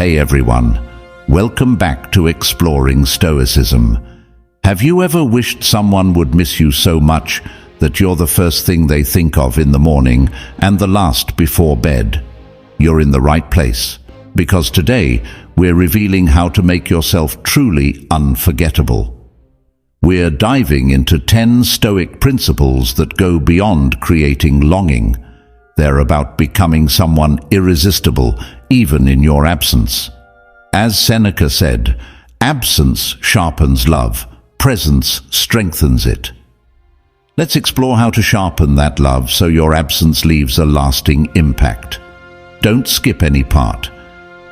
Hey everyone, welcome back to Exploring Stoicism. Have you ever wished someone would miss you so much that you're the first thing they think of in the morning and the last before bed? You're in the right place, because today we're revealing how to make yourself truly unforgettable. We're diving into 10 Stoic principles that go beyond creating longing. They're about becoming someone irresistible, even in your absence. As Seneca said, absence sharpens love, presence strengthens it. Let's explore how to sharpen that love so your absence leaves a lasting impact. Don't skip any part.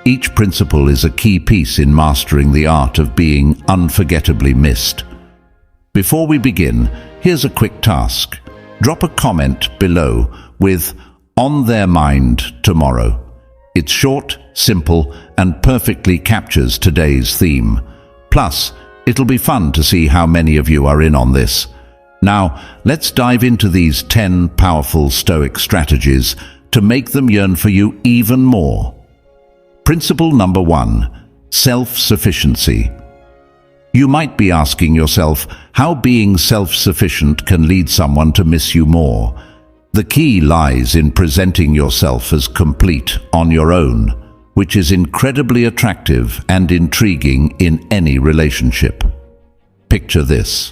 Each principle is a key piece in mastering the art of being unforgettably missed. Before we begin, here's a quick task. Drop a comment below with "On their mind tomorrow." It's short, simple, and perfectly captures today's theme. Plus, it'll be fun to see how many of you are in on this. Now, let's dive into these 10 powerful Stoic strategies to make them yearn for you even more. Principle number 1, self-sufficiency. You might be asking yourself how being self-sufficient can lead someone to miss you more. The key lies in presenting yourself as complete on your own, which is incredibly attractive and intriguing in any relationship. Picture this.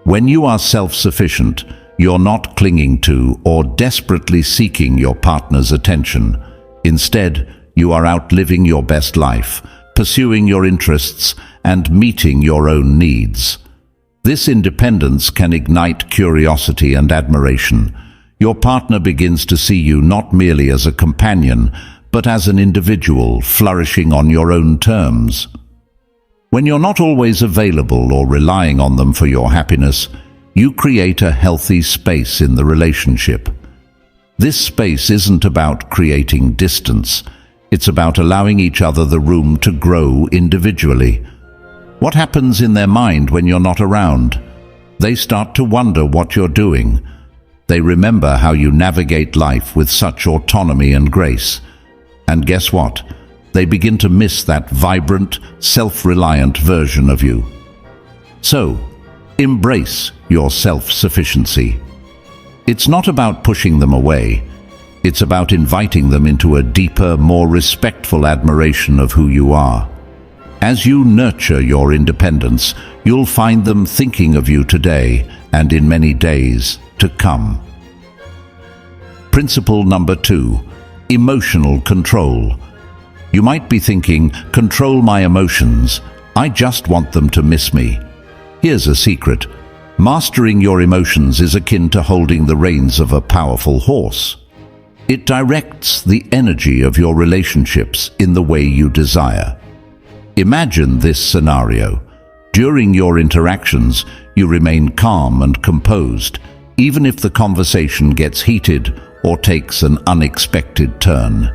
When you are self-sufficient, you're not clinging to or desperately seeking your partner's attention. Instead, you are out living your best life, pursuing your interests, and meeting your own needs. This independence can ignite curiosity and admiration. Your partner begins to see you not merely as a companion, but as an individual flourishing on your own terms. When you're not always available or relying on them for your happiness, you create a healthy space in the relationship. This space isn't about creating distance. It's about allowing each other the room to grow individually. What happens in their mind when you're not around? They start to wonder what you're doing. They remember how you navigate life with such autonomy and grace. And guess what? They begin to miss that vibrant, self-reliant version of you. So, embrace your self-sufficiency. It's not about pushing them away. It's about inviting them into a deeper, more respectful admiration of who you are. As you nurture your independence, you'll find them thinking of you today and in many days to come. Principle number 2, emotional control. You might be thinking, control my emotions. I just want them to miss me. Here's a secret. Mastering your emotions is akin to holding the reins of a powerful horse. It directs the energy of your relationships in the way you desire. Imagine this scenario. During your interactions, you remain calm and composed, even if the conversation gets heated or takes an unexpected turn.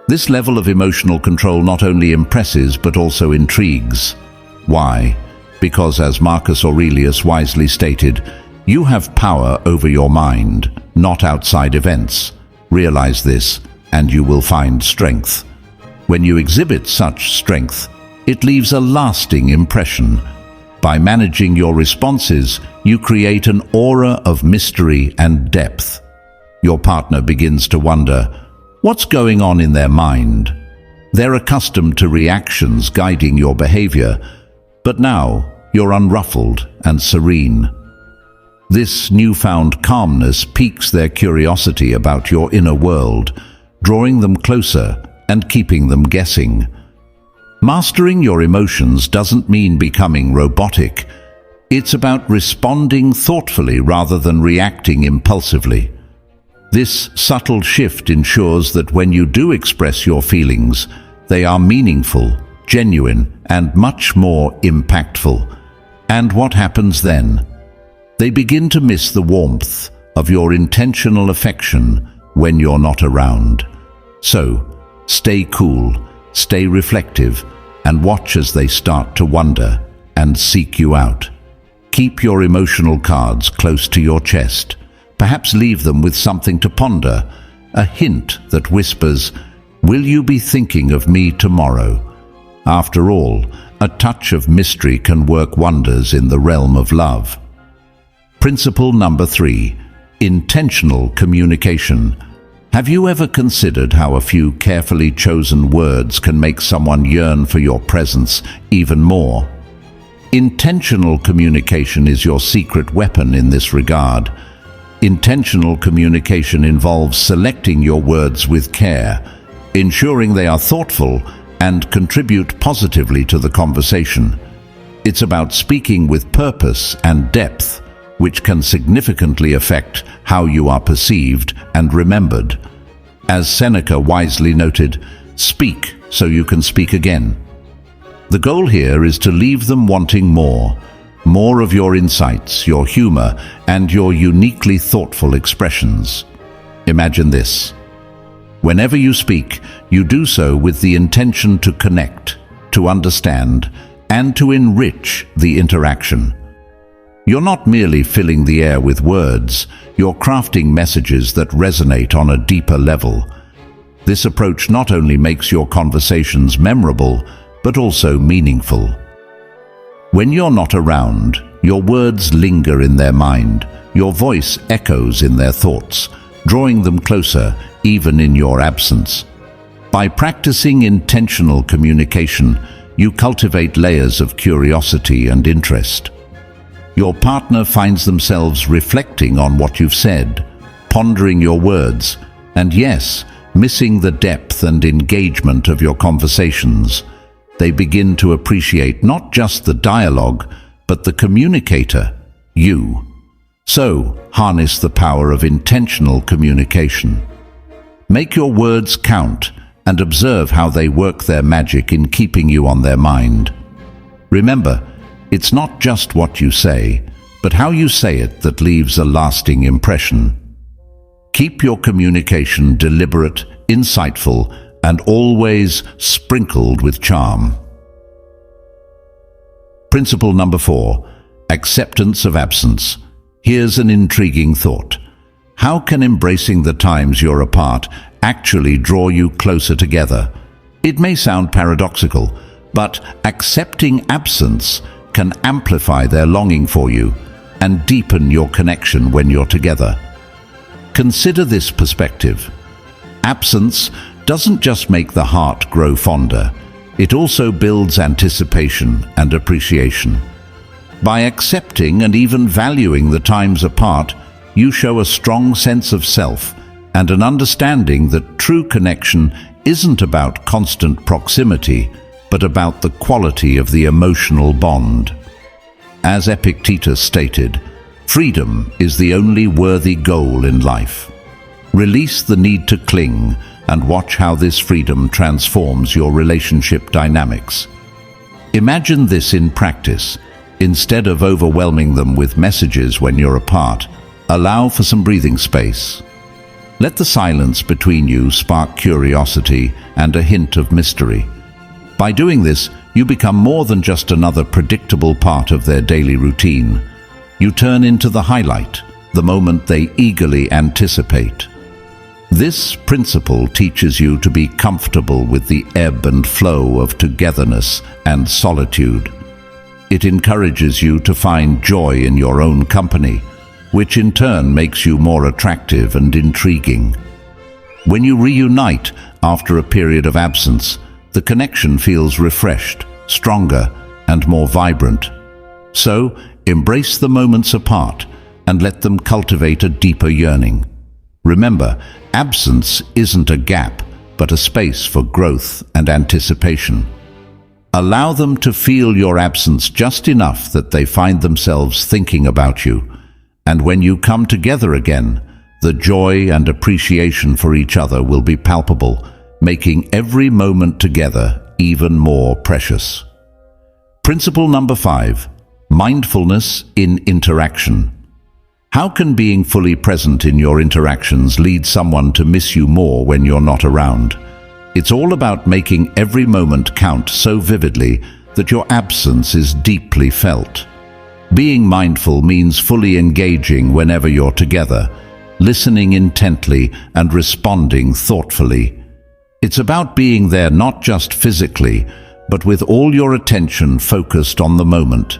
This level of emotional control not only impresses but also intrigues. Why? Because, as Marcus Aurelius wisely stated, you have power over your mind, not outside events. Realize this, and you will find strength. When you exhibit such strength, it leaves a lasting impression. By managing your responses, you create an aura of mystery and depth. Your partner begins to wonder, what's going on in their mind? They're accustomed to reactions guiding your behavior, but now you're unruffled and serene. This newfound calmness piques their curiosity about your inner world, drawing them closer and keeping them guessing. Mastering your emotions doesn't mean becoming robotic. It's about responding thoughtfully rather than reacting impulsively. This subtle shift ensures that when you do express your feelings, they are meaningful, genuine, and much more impactful. And what happens then? They begin to miss the warmth of your intentional affection when you're not around. So, stay cool, stay reflective, and watch as they start to wonder and seek you out. Keep your emotional cards close to your chest. Perhaps leave them with something to ponder, a hint that whispers, Will you be thinking of me tomorrow? After all, a touch of mystery can work wonders in the realm of love. Principle number 3, intentional communication. Have you ever considered how a few carefully chosen words can make someone yearn for your presence even more? Intentional communication is your secret weapon in this regard. Intentional communication involves selecting your words with care, ensuring they are thoughtful and contribute positively to the conversation. It's about speaking with purpose and depth, which can significantly affect how you are perceived and remembered. As Seneca wisely noted, speak so you can speak again. The goal here is to leave them wanting more of your insights, your humor, and your uniquely thoughtful expressions. Imagine this. Whenever you speak, you do so with the intention to connect, to understand, and to enrich the interaction. You're not merely filling the air with words, you're crafting messages that resonate on a deeper level. This approach not only makes your conversations memorable, but also meaningful. When you're not around, your words linger in their mind, your voice echoes in their thoughts, drawing them closer even in your absence. By practicing intentional communication, you cultivate layers of curiosity and interest. Your partner finds themselves reflecting on what you've said, pondering your words, and yes, missing the depth and engagement of your conversations. They begin to appreciate not just the dialogue, but the communicator, you. So, harness the power of intentional communication. Make your words count and observe how they work their magic in keeping you on their mind. Remember, it's not just what you say, but how you say it that leaves a lasting impression. Keep your communication deliberate, insightful, and always sprinkled with charm. Principle number 4, acceptance of absence. Here's an intriguing thought. How can embracing the times you're apart actually draw you closer together? It may sound paradoxical, but accepting absence can amplify their longing for you and deepen your connection when you're together. Consider this perspective. Absence doesn't just make the heart grow fonder, it also builds anticipation and appreciation. By accepting and even valuing the times apart, you show a strong sense of self and an understanding that true connection isn't about constant proximity, but about the quality of the emotional bond. As Epictetus stated, freedom is the only worthy goal in life. Release the need to cling and watch how this freedom transforms your relationship dynamics. Imagine this in practice. Instead of overwhelming them with messages when you're apart, allow for some breathing space. Let the silence between you spark curiosity and a hint of mystery. By doing this, you become more than just another predictable part of their daily routine. You turn into the highlight, the moment they eagerly anticipate. This principle teaches you to be comfortable with the ebb and flow of togetherness and solitude. It encourages you to find joy in your own company, which in turn makes you more attractive and intriguing. When you reunite after a period of absence, the connection feels refreshed, stronger, and more vibrant. So, embrace the moments apart and let them cultivate a deeper yearning. Remember, absence isn't a gap, but a space for growth and anticipation. Allow them to feel your absence just enough that they find themselves thinking about you. And when you come together again, the joy and appreciation for each other will be palpable, making every moment together even more precious. Principle number 5, mindfulness in interaction. How can being fully present in your interactions lead someone to miss you more when you're not around? It's all about making every moment count so vividly that your absence is deeply felt. Being mindful means fully engaging whenever you're together, listening intently and responding thoughtfully. It's about being there not just physically, but with all your attention focused on the moment.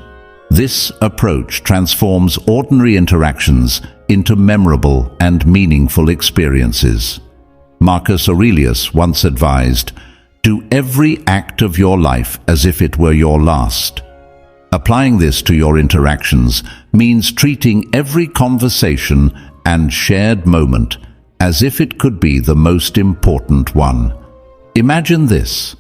This approach transforms ordinary interactions into memorable and meaningful experiences. Marcus Aurelius once advised, "Do every act of your life as if it were your last." Applying this to your interactions means treating every conversation and shared moment as if it could be the most important one. Imagine this.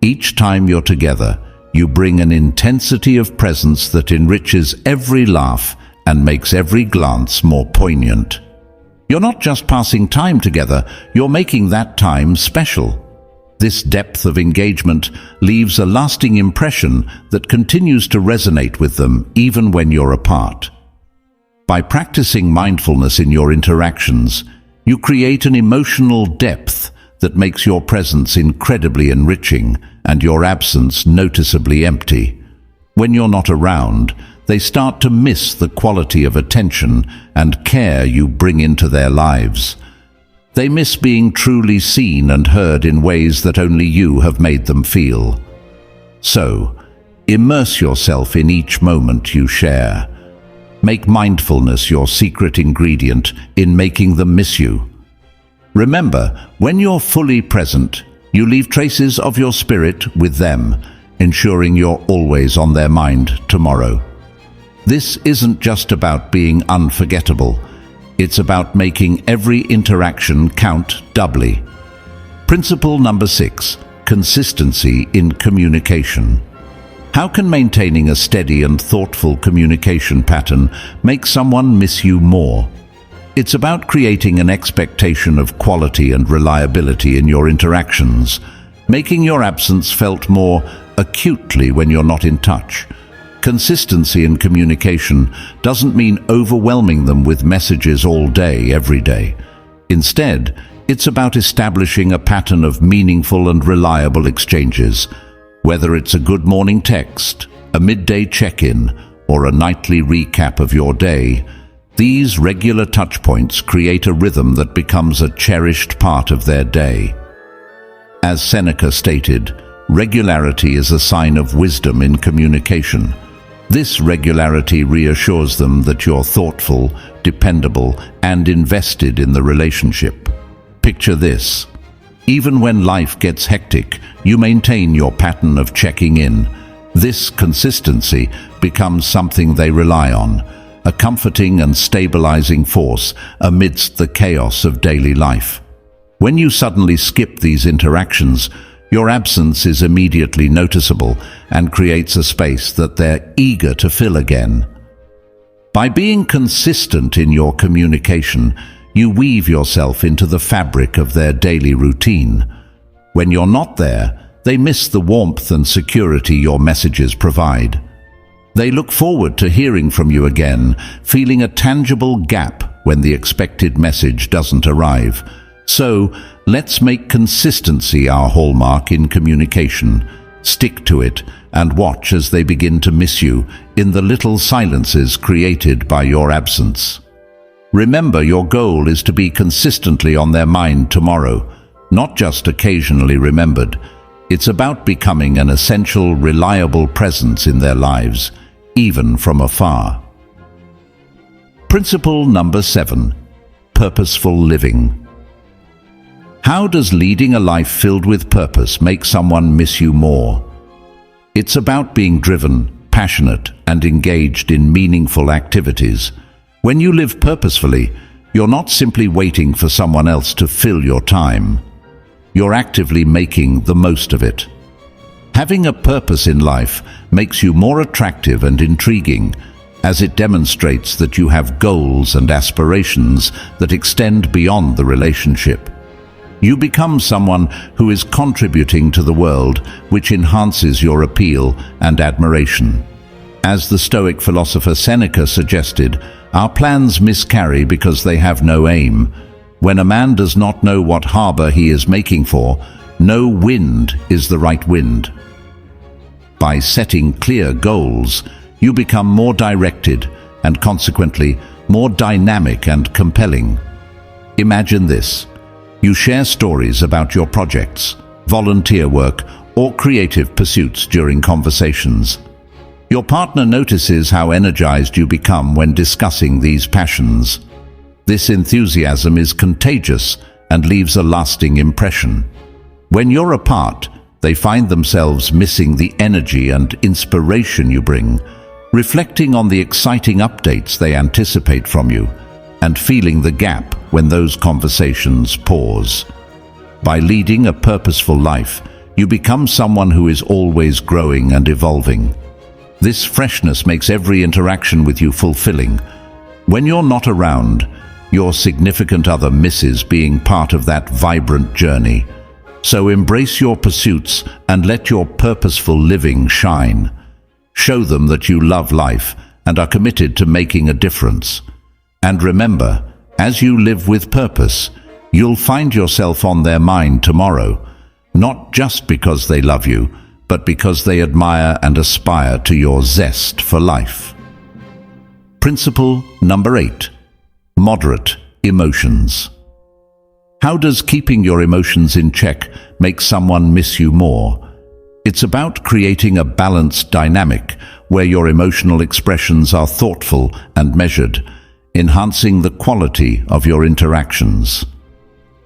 Each time you're together, you bring an intensity of presence that enriches every laugh and makes every glance more poignant. You're not just passing time together, you're making that time special. This depth of engagement leaves a lasting impression that continues to resonate with them even when you're apart. By practicing mindfulness in your interactions, you create an emotional depth that makes your presence incredibly enriching and your absence noticeably empty. When you're not around, they start to miss the quality of attention and care you bring into their lives. They miss being truly seen and heard in ways that only you have made them feel. So, immerse yourself in each moment you share. Make mindfulness your secret ingredient in making them miss you. Remember, when you're fully present, you leave traces of your spirit with them, ensuring you're always on their mind tomorrow. This isn't just about being unforgettable. It's about making every interaction count doubly. Principle number 6, consistency in communication. How can maintaining a steady and thoughtful communication pattern make someone miss you more? It's about creating an expectation of quality and reliability in your interactions, making your absence felt more acutely when you're not in touch. Consistency in communication doesn't mean overwhelming them with messages all day, every day. Instead, it's about establishing a pattern of meaningful and reliable exchanges, whether it's a good morning text, a midday check-in, or a nightly recap of your day. These regular touchpoints create a rhythm that becomes a cherished part of their day. As Seneca stated, regularity is a sign of wisdom in communication. This regularity reassures them that you're thoughtful, dependable, and invested in the relationship. Picture this. Even when life gets hectic, you maintain your pattern of checking in. This consistency becomes something they rely on, a comforting and stabilizing force amidst the chaos of daily life. When you suddenly skip these interactions, your absence is immediately noticeable and creates a space that they're eager to fill again. By being consistent in your communication, you weave yourself into the fabric of their daily routine. When you're not there, they miss the warmth and security your messages provide. They look forward to hearing from you again, feeling a tangible gap when the expected message doesn't arrive. So, let's make consistency our hallmark in communication. Stick to it and watch as they begin to miss you in the little silences created by your absence. Remember, your goal is to be consistently on their mind tomorrow, not just occasionally remembered. It's about becoming an essential, reliable presence in their lives, even from afar. Principle number 7, purposeful living. How does leading a life filled with purpose make someone miss you more? It's about being driven, passionate, and engaged in meaningful activities. When you live purposefully, you're not simply waiting for someone else to fill your time. You're actively making the most of it. Having a purpose in life makes you more attractive and intriguing, as it demonstrates that you have goals and aspirations that extend beyond the relationship. You become someone who is contributing to the world, which enhances your appeal and admiration. As the Stoic philosopher Seneca suggested, our plans miscarry because they have no aim. When a man does not know what harbor he is making for, no wind is the right wind. By setting clear goals, you become more directed and consequently more dynamic and compelling. Imagine this. You share stories about your projects, volunteer work, or creative pursuits during conversations. Your partner notices how energized you become when discussing these passions. This enthusiasm is contagious and leaves a lasting impression. When you're apart, they find themselves missing the energy and inspiration you bring, reflecting on the exciting updates they anticipate from you, and feeling the gap when those conversations pause. By leading a purposeful life, you become someone who is always growing and evolving. This freshness makes every interaction with you fulfilling. When you're not around, your significant other misses being part of that vibrant journey. So embrace your pursuits and let your purposeful living shine. Show them that you love life and are committed to making a difference. And remember, as you live with purpose, you'll find yourself on their mind tomorrow, not just because they love you, but because they admire and aspire to your zest for life. Principle number 8. Moderate emotions. How does keeping your emotions in check make someone miss you more? It's about creating a balanced dynamic where your emotional expressions are thoughtful and measured, enhancing the quality of your interactions.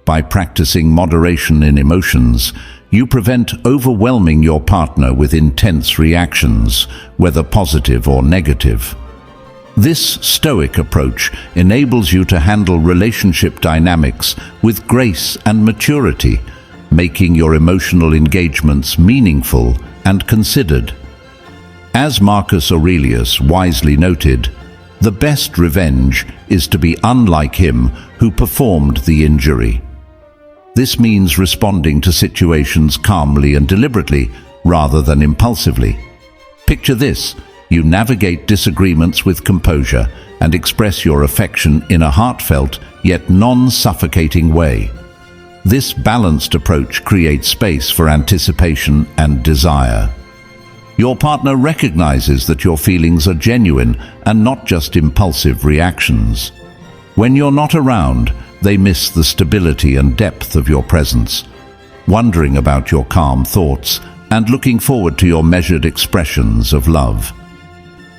By practicing moderation in emotions, you prevent overwhelming your partner with intense reactions, whether positive or negative. This Stoic approach enables you to handle relationship dynamics with grace and maturity, making your emotional engagements meaningful and considered. As Marcus Aurelius wisely noted, the best revenge is to be unlike him who performed the injury. This means responding to situations calmly and deliberately, rather than impulsively. Picture this: you navigate disagreements with composure and express your affection in a heartfelt yet non-suffocating way. This balanced approach creates space for anticipation and desire. Your partner recognizes that your feelings are genuine and not just impulsive reactions. When you're not around, they miss the stability and depth of your presence, wondering about your calm thoughts and looking forward to your measured expressions of love.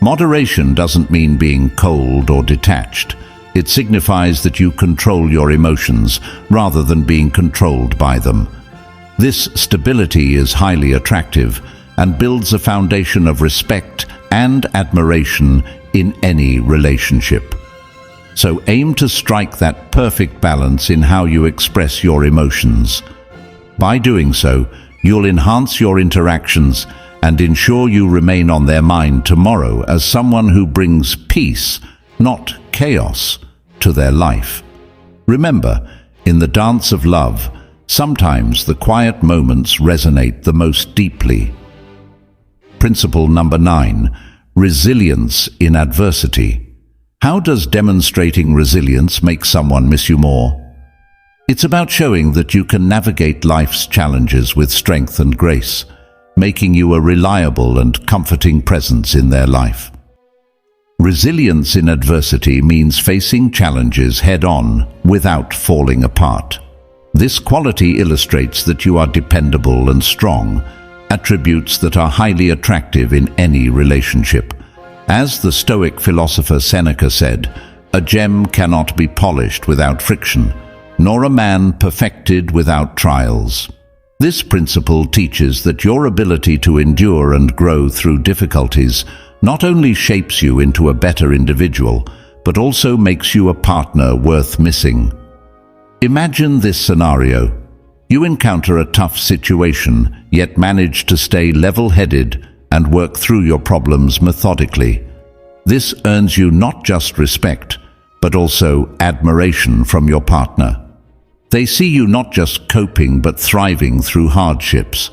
Moderation doesn't mean being cold or detached. It signifies that you control your emotions rather than being controlled by them. This stability is highly attractive and builds a foundation of respect and admiration in any relationship. So aim to strike that perfect balance in how you express your emotions. By doing so, you'll enhance your interactions and ensure you remain on their mind tomorrow as someone who brings peace, not chaos, to their life. Remember, in the dance of love, sometimes the quiet moments resonate the most deeply. Principle number 9. Resilience in adversity. How does demonstrating resilience make someone miss you more? It's about showing that you can navigate life's challenges with strength and grace, making you a reliable and comforting presence in their life. Resilience in adversity means facing challenges head-on without falling apart. This quality illustrates that you are dependable and strong, attributes that are highly attractive in any relationship. As the Stoic philosopher Seneca said, "A gem cannot be polished without friction, nor a man perfected without trials." This principle teaches that your ability to endure and grow through difficulties not only shapes you into a better individual, but also makes you a partner worth missing. Imagine this scenario. You encounter a tough situation, yet manage to stay level-headed and work through your problems methodically. This earns you not just respect, but also admiration from your partner. They see you not just coping but thriving through hardships.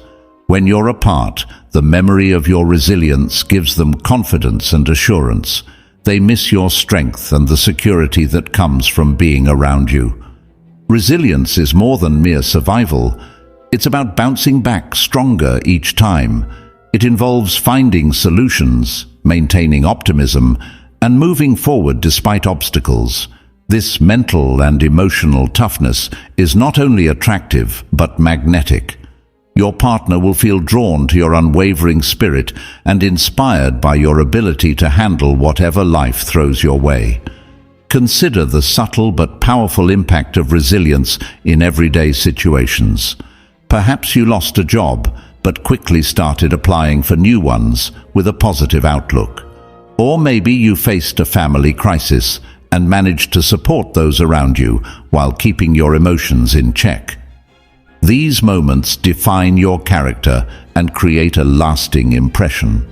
When you're apart, the memory of your resilience gives them confidence and assurance. They miss your strength and the security that comes from being around you. Resilience is more than mere survival. It's about bouncing back stronger each time. It involves finding solutions, maintaining optimism, and moving forward despite obstacles. This mental and emotional toughness is not only attractive but magnetic. Your partner will feel drawn to your unwavering spirit and inspired by your ability to handle whatever life throws your way. Consider the subtle but powerful impact of resilience in everyday situations. Perhaps you lost a job, but quickly started applying for new ones with a positive outlook. Or maybe you faced a family crisis and managed to support those around you while keeping your emotions in check. These moments define your character and create a lasting impression.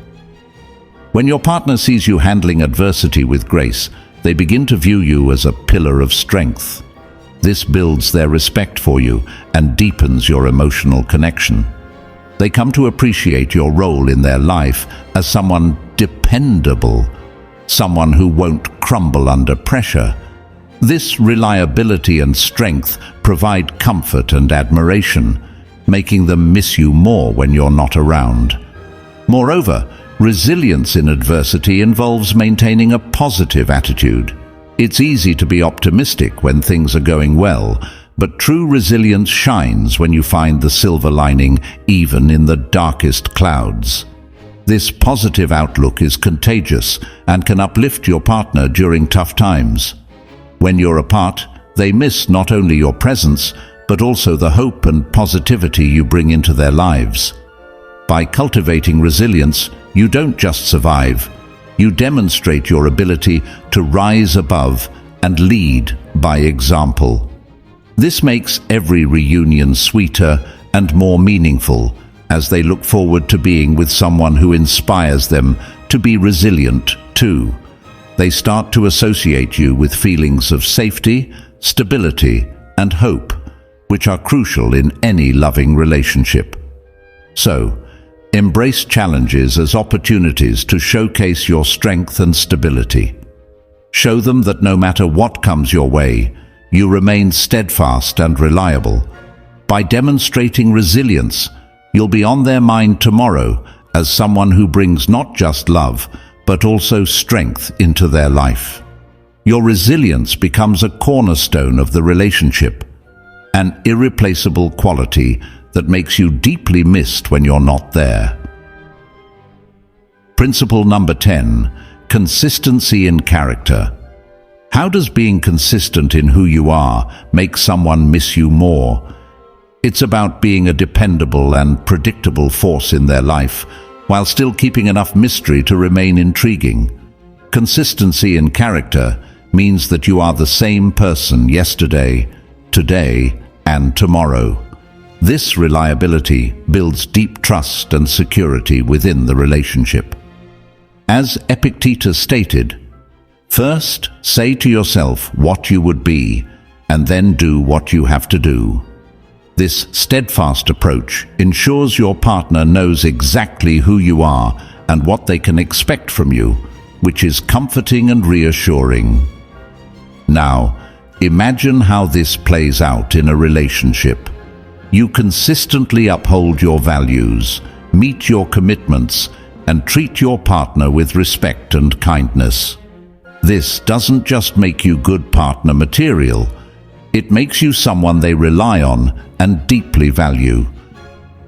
When your partner sees you handling adversity with grace, they begin to view you as a pillar of strength. This builds their respect for you and deepens your emotional connection. They come to appreciate your role in their life as someone dependable, someone who won't crumble under pressure. This reliability and strength provide comfort and admiration, making them miss you more when you're not around. Moreover, resilience in adversity involves maintaining a positive attitude. It's easy to be optimistic when things are going well, but true resilience shines when you find the silver lining even in the darkest clouds. This positive outlook is contagious and can uplift your partner during tough times. When you're apart, they miss not only your presence, but also the hope and positivity you bring into their lives. By cultivating resilience, you don't just survive, you demonstrate your ability to rise above and lead by example. This makes every reunion sweeter and more meaningful as they look forward to being with someone who inspires them to be resilient too. They start to associate you with feelings of safety, stability, and hope, which are crucial in any loving relationship. So, embrace challenges as opportunities to showcase your strength and stability. Show them that no matter what comes your way, you remain steadfast and reliable. By demonstrating resilience, you'll be on their mind tomorrow as someone who brings not just love, but also strength into their life. Your resilience becomes a cornerstone of the relationship, an irreplaceable quality that makes you deeply missed when you're not there. Principle number 10, consistency in character. How does being consistent in who you are make someone miss you more? It's about being a dependable and predictable force in their life, while still keeping enough mystery to remain intriguing. Consistency in character means that you are the same person yesterday, today, and tomorrow. This reliability builds deep trust and security within the relationship. As Epictetus stated, "First, say to yourself what you would be, and then do what you have to do." This steadfast approach ensures your partner knows exactly who you are and what they can expect from you, which is comforting and reassuring. Now, imagine how this plays out in a relationship. You consistently uphold your values, meet your commitments, and treat your partner with respect and kindness. This doesn't just make you good partner material, it makes you someone they rely on and deeply value.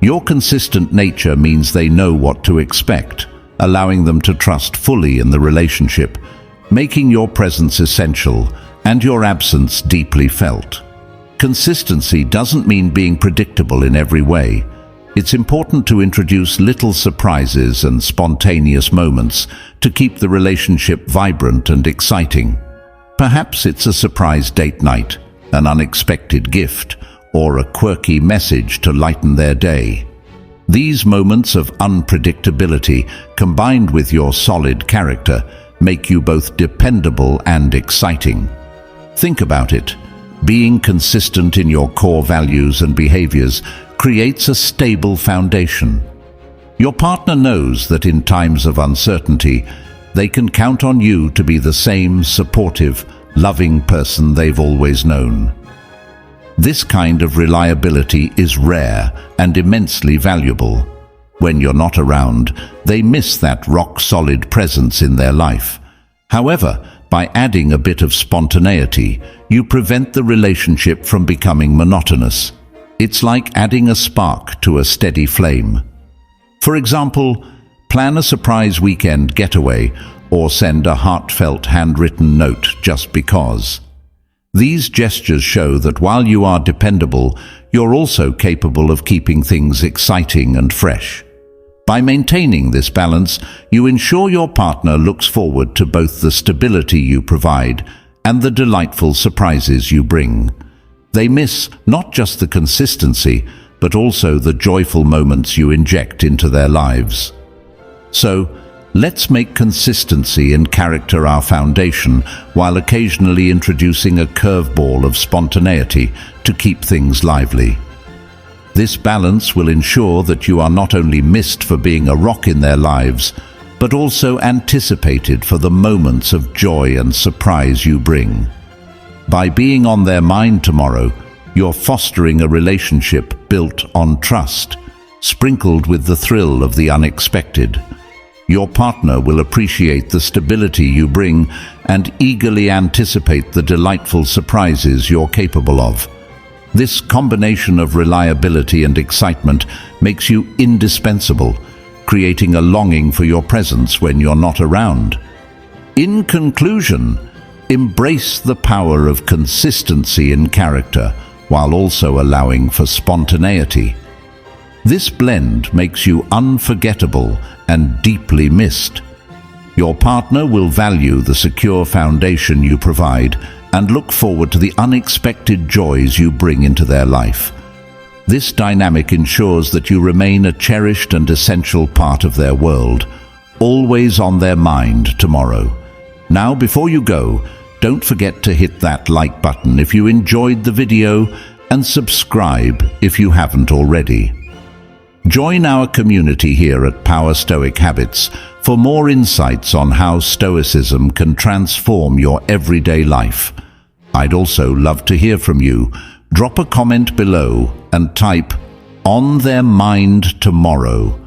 Your consistent nature means they know what to expect, allowing them to trust fully in the relationship, making your presence essential and your absence deeply felt. Consistency doesn't mean being predictable in every way. It's important to introduce little surprises and spontaneous moments to keep the relationship vibrant and exciting. Perhaps it's a surprise date night, an unexpected gift, or a quirky message to lighten their day. These moments of unpredictability, combined with your solid character, make you both dependable and exciting. Think about it. Being consistent in your core values and behaviors creates a stable foundation. Your partner knows that in times of uncertainty, they can count on you to be the same supportive, loving person they've always known. This kind of reliability is rare and immensely valuable. When you're not around, they miss that rock-solid presence in their life. However, By adding a bit of spontaneity, you prevent the relationship from becoming monotonous. It's like adding a spark to a steady flame. For example, plan a surprise weekend getaway or send a heartfelt handwritten note just because. These gestures show that while you are dependable, you're also capable of keeping things exciting and fresh. By maintaining this balance, you ensure your partner looks forward to both the stability you provide and the delightful surprises you bring. They miss not just the consistency, but also the joyful moments you inject into their lives. So, let's make consistency and character our foundation, while occasionally introducing a curveball of spontaneity to keep things lively. This balance will ensure that you are not only missed for being a rock in their lives, but also anticipated for the moments of joy and surprise you bring. By being on their mind tomorrow, you're fostering a relationship built on trust, sprinkled with the thrill of the unexpected. Your partner will appreciate the stability you bring and eagerly anticipate the delightful surprises you're capable of. This combination of reliability and excitement makes you indispensable, creating a longing for your presence when you're not around. In conclusion, embrace the power of consistency in character while also allowing for spontaneity. This blend makes you unforgettable and deeply missed. Your partner will value the secure foundation you provide and look forward to the unexpected joys you bring into their life. This dynamic ensures that you remain a cherished and essential part of their world, always on their mind tomorrow. Now, before you go, don't forget to hit that like button if you enjoyed the video and subscribe if you haven't already. Join our community here at Power Stoic Habits for more insights on how Stoicism can transform your everyday life. I'd also love to hear from you. Drop a comment below and type "on their mind tomorrow"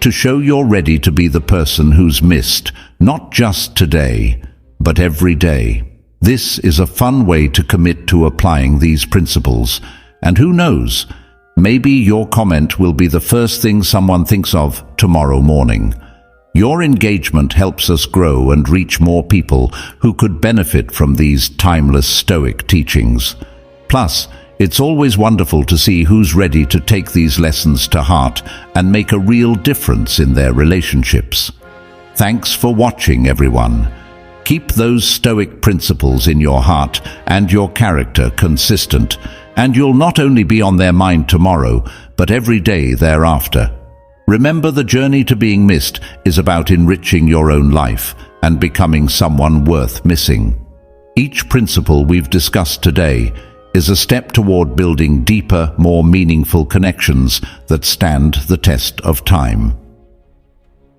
to show you're ready to be the person who's missed, not just today, but every day. This is a fun way to commit to applying these principles, and who knows, maybe your comment will be the first thing someone thinks of tomorrow morning. Your engagement helps us grow and reach more people who could benefit from these timeless Stoic teachings. Plus, it's always wonderful to see who's ready to take these lessons to heart and make a real difference in their relationships. Thanks for watching, everyone. Keep those Stoic principles in your heart and your character consistent, and you'll not only be on their mind tomorrow, but every day thereafter. Remember, the journey to being missed is about enriching your own life and becoming someone worth missing. Each principle we've discussed today is a step toward building deeper, more meaningful connections that stand the test of time.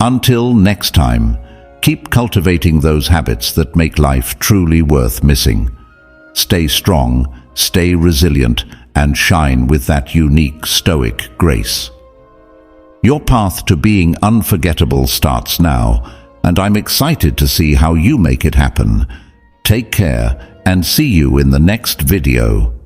Until next time, keep cultivating those habits that make life truly worth missing. Stay strong, stay resilient, and shine with that unique Stoic grace. Your path to being unforgettable starts now, and I'm excited to see how you make it happen. Take care and see you in the next video.